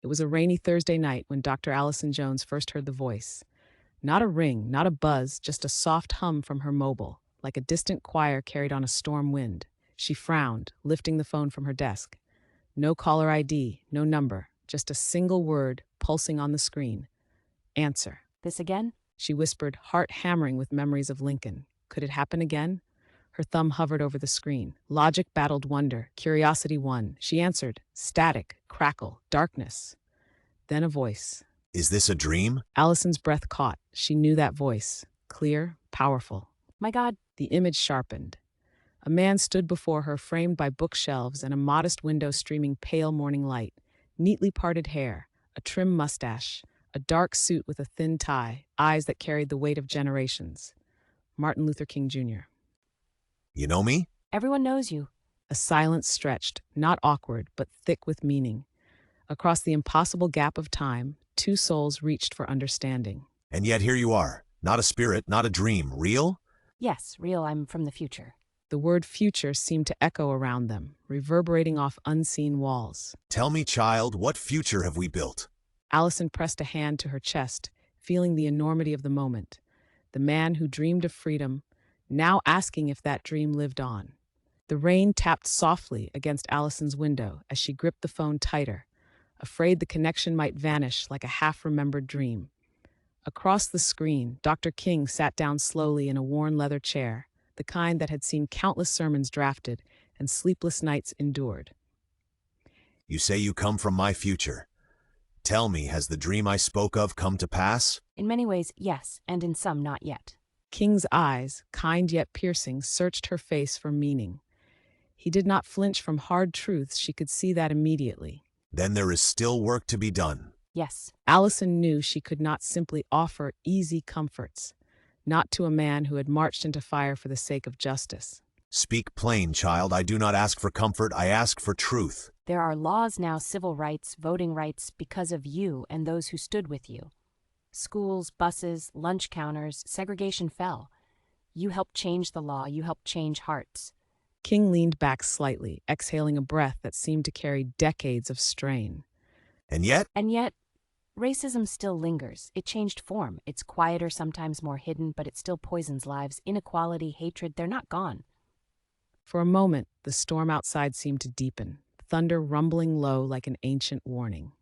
It was a rainy Thursday night when Dr. Allison Jones first heard the voice. Not a ring, not a buzz, just a soft hum from her mobile, like a distant choir carried on a storm wind. She frowned, lifting the phone from her desk. No caller ID, no number, just a single word pulsing on the screen. Answer. This again? She whispered, heart hammering with memories of Lincoln. Could it happen again? Her thumb hovered over the screen. Logic battled wonder. Curiosity won. She answered. Static, crackle, darkness. Then a voice. Is this a dream? Allison's breath caught. She knew that voice. Clear, powerful. My God. The image sharpened. A man stood before her, framed by bookshelves and a modest window streaming pale morning light. Neatly parted hair, a trim mustache, a dark suit with a thin tie, eyes that carried the weight of generations. Martin Luther King Jr. You know me? Everyone knows you. A silence stretched, not awkward, but thick with meaning. Across the impossible gap of time, two souls reached for understanding. And yet here you are. Not a spirit, not a dream. Real? Yes, real. I'm from the future. The word future seemed to echo around them, reverberating off unseen walls. Tell me, child, what future have we built? Allison pressed a hand to her chest, feeling the enormity of the moment. The man who dreamed of freedom, now asking if that dream lived on. The rain tapped softly against Allison's window as she gripped the phone tighter, afraid the connection might vanish like a half-remembered dream. Across the screen, Dr. King sat down slowly in a worn leather chair, the kind that had seen countless sermons drafted and sleepless nights endured. You say you come from my future. Tell me, has the dream I spoke of come to pass? In many ways, yes, and in some, not yet. King's eyes, kind yet piercing, searched her face for meaning. He did not flinch from hard truths. She could see that immediately. Then there is still work to be done. Yes. Allison knew she could not simply offer easy comforts, not to a man who had marched into fire for the sake of justice. Speak plain, child. I do not ask for comfort. I ask for truth. There are laws now, civil rights, voting rights, because of you and those who stood with you. Schools, buses, lunch counters, segregation fell. You helped change the law. You helped change hearts. King leaned back slightly, exhaling a breath that seemed to carry decades of strain. And yet, racism still lingers. It changed form. It's quieter, sometimes more hidden, but it still poisons lives. Inequality, hatred, they're not gone. For a moment, the storm outside seemed to deepen, thunder rumbling low like an ancient warning.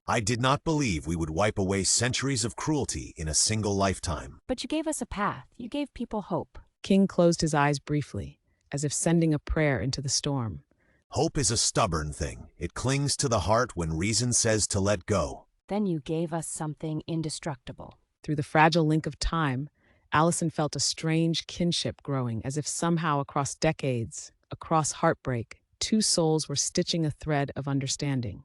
I did not believe we would wipe away centuries of cruelty in a single lifetime. But you gave us a path. You gave people hope. King closed his eyes briefly, as if sending a prayer into the storm. Hope is a stubborn thing. It clings to the heart when reason says to let go. Then you gave us something indestructible. Through the fragile link of time, Allison felt a strange kinship growing, as if somehow across decades, across heartbreak, two souls were stitching a thread of understanding.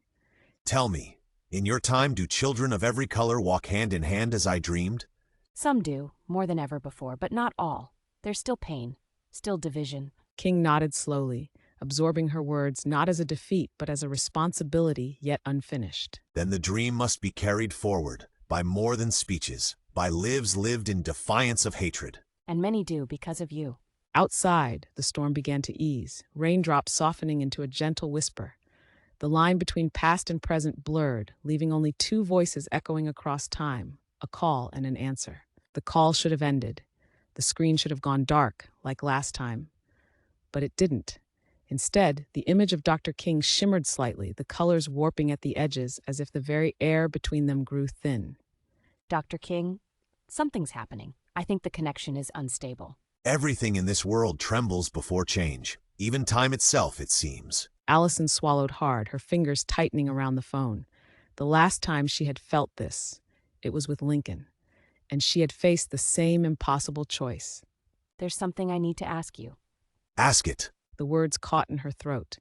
Tell me, in your time, do children of every color walk hand in hand as I dreamed? Some do, more than ever before, but not all. There's still pain, still division. King nodded slowly, absorbing her words not as a defeat but as a responsibility yet unfinished. Then the dream must be carried forward, by more than speeches, by lives lived in defiance of hatred. And many do because of you. Outside, the storm began to ease, raindrops softening into a gentle whisper. The line between past and present blurred, leaving only two voices echoing across time, a call and an answer. The call should have ended. The screen should have gone dark, like last time. But it didn't. Instead, the image of Dr. King shimmered slightly, the colors warping at the edges as if the very air between them grew thin. Dr. King, something's happening. I think the connection is unstable. Everything in this world trembles before change, even time itself, it seems. Allison swallowed hard, her fingers tightening around the phone. The last time she had felt this, it was with Lincoln, and she had faced the same impossible choice. There's something I need to ask you. Ask it. The words caught in her throat.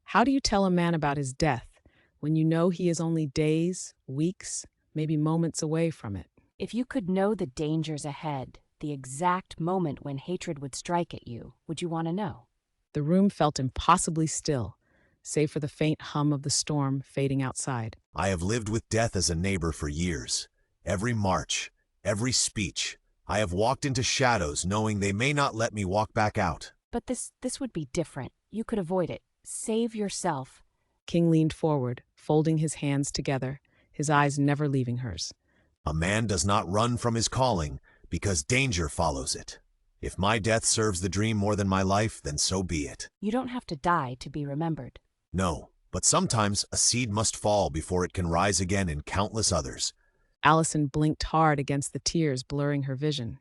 How do you tell a man about his death when you know he is only days, weeks, maybe moments away from it? If you could know the dangers ahead, the exact moment when hatred would strike at you, would you want to know? The room felt impossibly still, save for the faint hum of the storm fading outside. I have lived with death as a neighbor for years. Every march, every speech, I have walked into shadows knowing they may not let me walk back out. But this would be different. You could avoid it. Save yourself. King leaned forward, folding his hands together, his eyes never leaving hers. A man does not run from his calling because danger follows it. If my death serves the dream more than my life, then so be it. You don't have to die to be remembered. No, but sometimes a seed must fall before it can rise again in countless others. Allison blinked hard against the tears blurring her vision.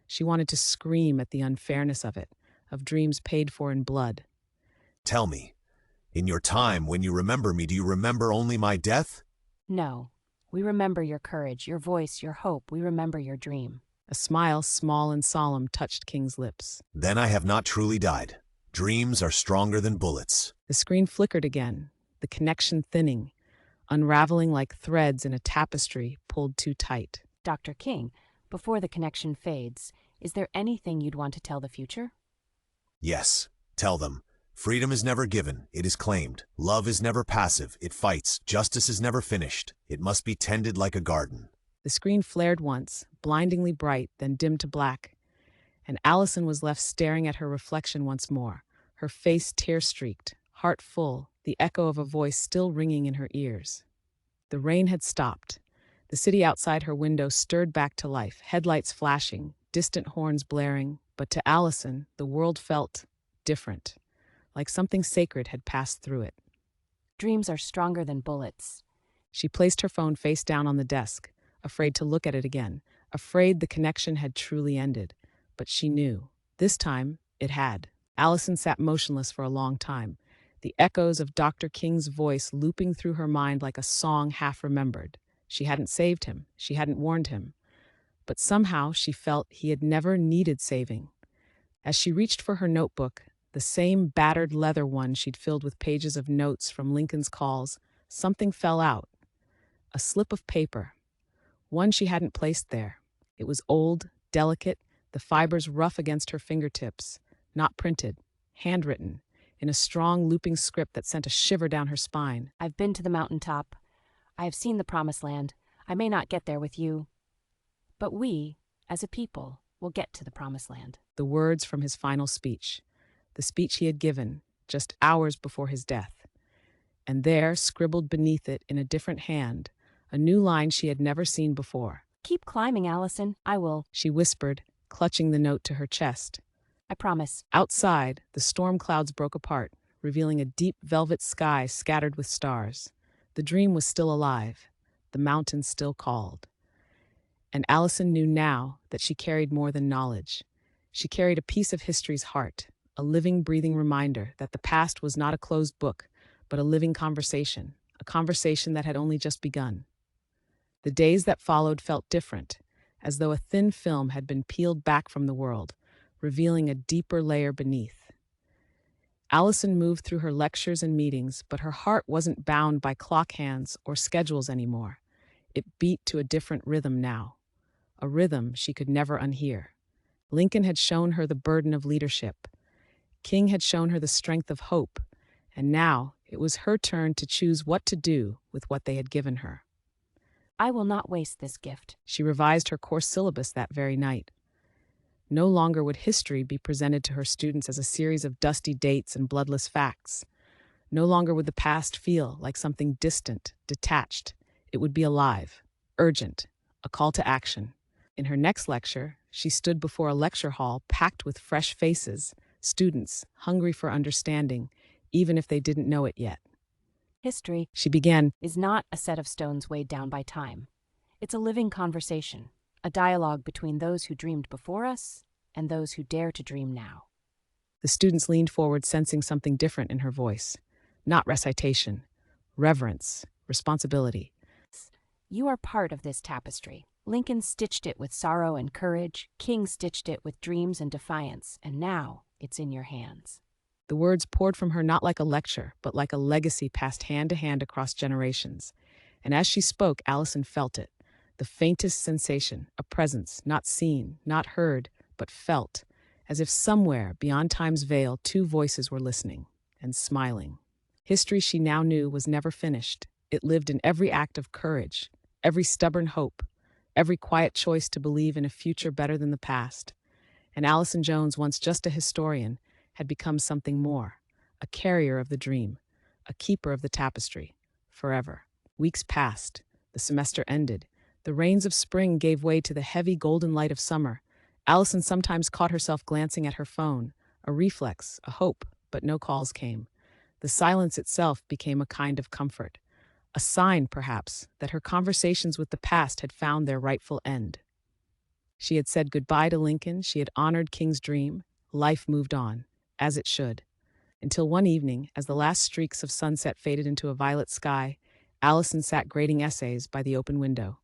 She wanted to scream at the unfairness of it, of dreams paid for in blood. Tell me, in your time, when you remember me, do you remember only my death? No. We remember your courage, your voice, your hope. We remember your dream. A smile, small and solemn, touched King's lips. Then I have not truly died. Dreams are stronger than bullets. The screen flickered again, the connection thinning, unraveling like threads in a tapestry pulled too tight. Dr. King, before the connection fades, is there anything you'd want to tell the future? Yes, tell them. Freedom is never given, it is claimed. Love is never passive, it fights. Justice is never finished, it must be tended like a garden. The screen flared once, blindingly bright, then dimmed to black, and Allison was left staring at her reflection once more, her face tear-streaked, heart full, the echo of a voice still ringing in her ears. The rain had stopped. The city outside her window stirred back to life, headlights flashing, distant horns blaring, but to Allison, the world felt different, like something sacred had passed through it. Dreams are stronger than bullets. She placed her phone face down on the desk, afraid to look at it again, afraid the connection had truly ended. But she knew. This time, it had. Allison sat motionless for a long time, the echoes of Dr. King's voice looping through her mind like a song half remembered. She hadn't saved him. She hadn't warned him. But somehow she felt he had never needed saving. As she reached for her notebook, the same battered leather one she'd filled with pages of notes from Lincoln's calls, something fell out. A slip of paper. One she hadn't placed there. It was old, delicate, the fibers rough against her fingertips, not printed, handwritten, in a strong looping script that sent a shiver down her spine. I've been to the mountaintop. I have seen the promised land. I may not get there with you, but we, as a people, will get to the promised land. The words from his final speech, the speech he had given just hours before his death. And there, scribbled beneath it in a different hand, a new line she had never seen before. Keep climbing, Allison. I will. She whispered, clutching the note to her chest. I promise. Outside, the storm clouds broke apart, revealing a deep velvet sky scattered with stars. The dream was still alive. The mountains still called. And Allison knew now that she carried more than knowledge. She carried a piece of history's heart, a living, breathing reminder that the past was not a closed book, but a living conversation, a conversation that had only just begun. The days that followed felt different, as though a thin film had been peeled back from the world, revealing a deeper layer beneath. Allison moved through her lectures and meetings, but her heart wasn't bound by clock hands or schedules anymore. It beat to a different rhythm now, a rhythm she could never unhear. Lincoln had shown her the burden of leadership. King had shown her the strength of hope, and now it was her turn to choose what to do with what they had given her. I will not waste this gift. She revised her course syllabus that very night. No longer would history be presented to her students as a series of dusty dates and bloodless facts. No longer would the past feel like something distant, detached. It would be alive, urgent, a call to action. In her next lecture, she stood before a lecture hall packed with fresh faces, students hungry for understanding, even if they didn't know it yet. History, She began, is not a set of stones weighed down by time. It's a living conversation, a dialogue between those who dreamed before us and those who dare to dream now. The students leaned forward, sensing something different in her voice. Not recitation, reverence, responsibility. You are part of this tapestry. Lincoln stitched it with sorrow and courage, King stitched it with dreams and defiance, and now it's in your hands. The words poured from her not like a lecture, but like a legacy passed hand to hand across generations. And as she spoke, Allison felt it. The faintest sensation, a presence, not seen, not heard, but felt, as if somewhere beyond time's veil, two voices were listening and smiling. History she now knew was never finished. It lived in every act of courage, every stubborn hope, every quiet choice to believe in a future better than the past. And Allison Jones, once just a historian, had become something more, a carrier of the dream, a keeper of the tapestry, forever. Weeks passed. The semester ended. The rains of spring gave way to the heavy golden light of summer. Allison sometimes caught herself glancing at her phone, a reflex, a hope, but no calls came. The silence itself became a kind of comfort, a sign, perhaps, that her conversations with the past had found their rightful end. She had said goodbye to Lincoln, she had honored King's dream, life moved on, as it should. Until one evening, as the last streaks of sunset faded into a violet sky, Allison sat grading essays by the open window.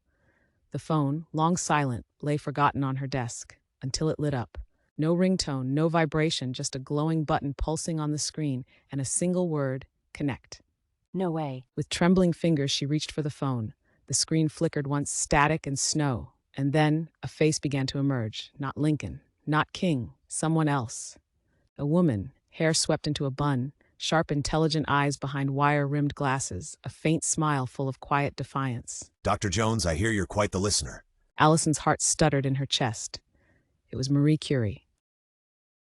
The phone, long silent, lay forgotten on her desk, until it lit up. No ringtone, no vibration, just a glowing button pulsing on the screen, and a single word, connect. No way. With trembling fingers, she reached for the phone. The screen flickered once, static and snow, and then a face began to emerge. Not Lincoln, not King, someone else. A woman, hair swept into a bun, sharp, intelligent eyes behind wire-rimmed glasses, a faint smile full of quiet defiance. Dr. Jones, I hear you're quite the listener. Allison's heart stuttered in her chest. It was Marie Curie.